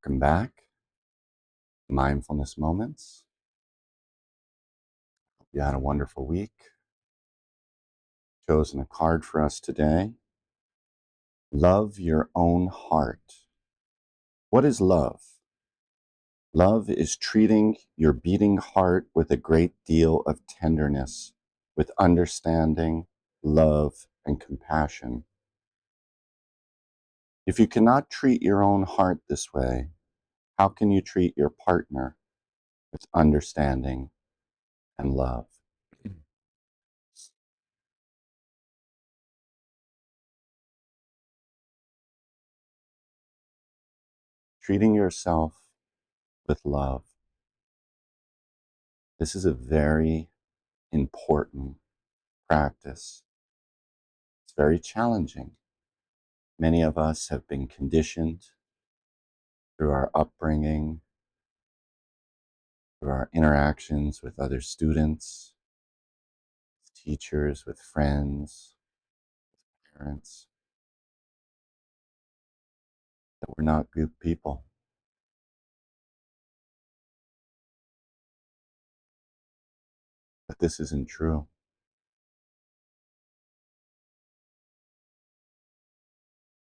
Welcome back. Mindfulness Moments. You had a wonderful week. Chosen a card for us today. Love your own heart. What is love? Love is treating your beating heart with a great deal of tenderness, with understanding, love, and compassion. If you cannot treat your own heart this way, how can you treat your partner with understanding and love? Treating yourself with love. This is a very important practice. It's very challenging. Many of us have been conditioned through our upbringing, through our interactions with other students, with teachers, with friends, parents, that we're not good people. But this isn't true.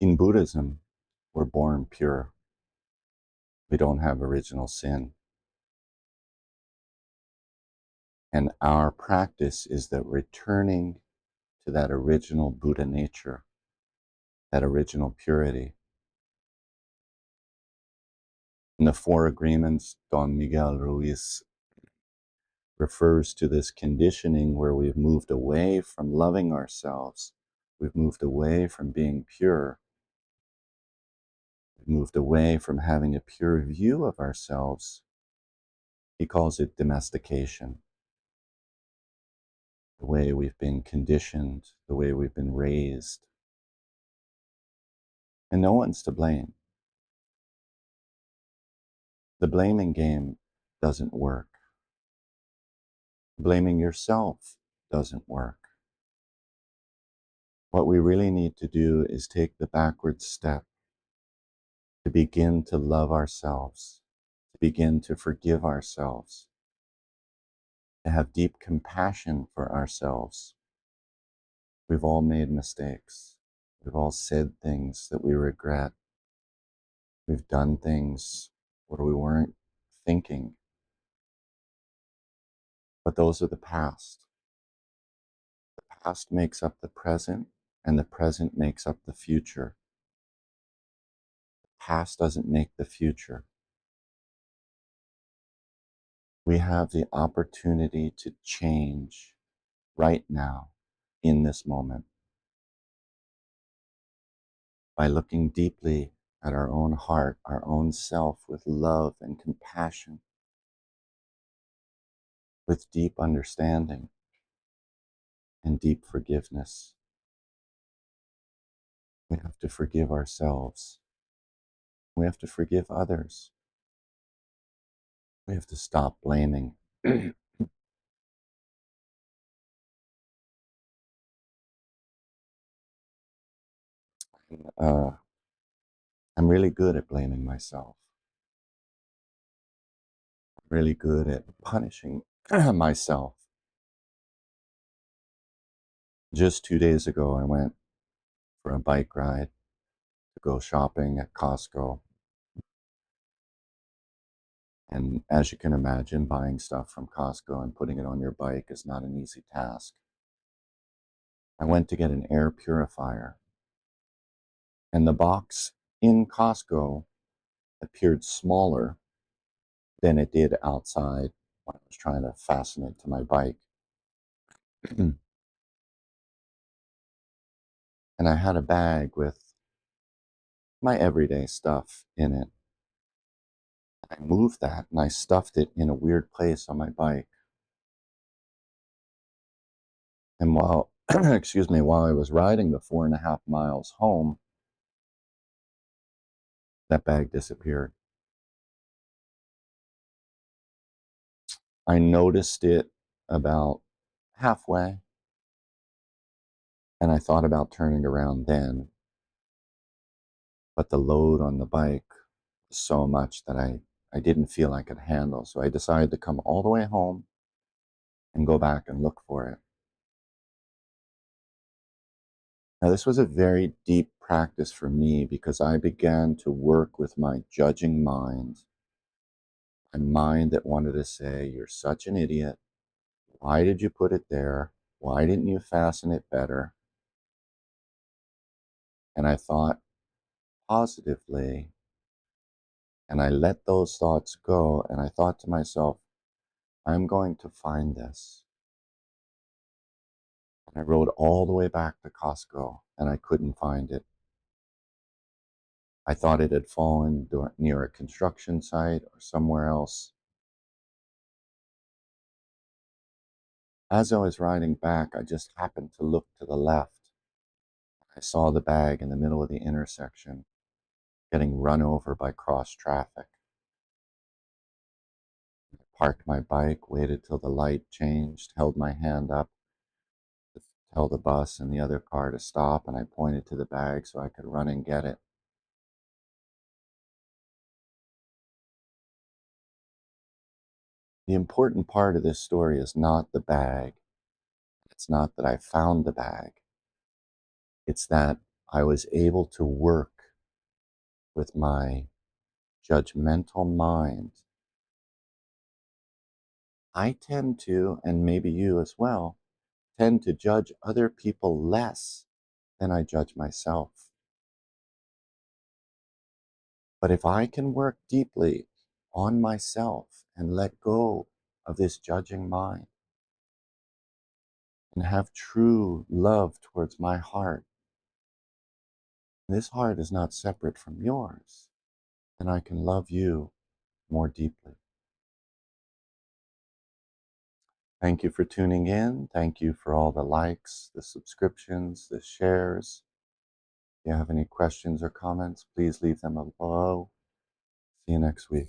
In Buddhism, we're born pure. We don't have original sin. And our practice is that returning to that original Buddha nature, that original purity. In the Four Agreements, Don Miguel Ruiz refers to this conditioning where we've moved away from loving ourselves. We've moved away from being pure. We've moved away from having a pure view of ourselves. He calls it domestication. The way we've been conditioned, the way we've been raised. And no one's to blame. The blaming game doesn't work. Blaming yourself doesn't work. What we really need to do is take the backward step to begin to love ourselves, to begin to forgive ourselves, to have deep compassion for ourselves. We've all made mistakes. We've all said things that we regret. We've done things where we weren't thinking. But those are the past. The past makes up the present, and the present makes up the future. The past doesn't make the future. We have the opportunity to change right now, in this moment, by looking deeply at our own heart, our own self, with love and compassion, with deep understanding and deep forgiveness. We have to forgive ourselves. We have to forgive others. We have to stop blaming. I'm really good at blaming myself. I'm really good at punishing myself. Just 2 days ago, I went for a bike ride to go shopping at Costco. And as you can imagine, buying stuff from Costco and putting it on your bike is not an easy task. I went to get an air purifier, and the box in Costco appeared smaller than it did outside when I was trying to fasten it to my bike. And I had a bag with my everyday stuff in it. I moved that and I stuffed it in a weird place on my bike. And while, excuse me, while I was riding the 4.5 miles home, that bag disappeared. I noticed it about halfway, and I thought about turning around then, but the load on the bike so much that I didn't feel I could handle. So I decided to come all the way home and go back and look for it. Now, this was a very deep practice for me because I began to work with my judging mind, a mind that wanted to say, "You're such an idiot. Why did you put it there? Why didn't you fasten it better?" And I thought positively, and I let those thoughts go. And I thought to myself, I'm going to find this. And I rode all the way back to Costco and I couldn't find it. I thought it had fallen near a construction site or somewhere else. As I was riding back, I just happened to look to the left. I saw the bag in the middle of the intersection, getting run over by cross traffic. I parked my bike, waited till the light changed, held my hand up to tell the bus and the other car to stop, and I pointed to the bag so I could run and get it. The important part of this story is not the bag. It's not that I found the bag. It's that I was able to work with my judgmental mind. I tend to, and maybe you as well, tend to judge other people less than I judge myself. But if I can work deeply on myself and let go of this judging mind and have true love towards my heart, this heart is not separate from yours, then I can love you more deeply. Thank you for tuning in. Thank you for all the likes, the subscriptions, the shares. If you have any questions or comments, please leave them below. See you next week.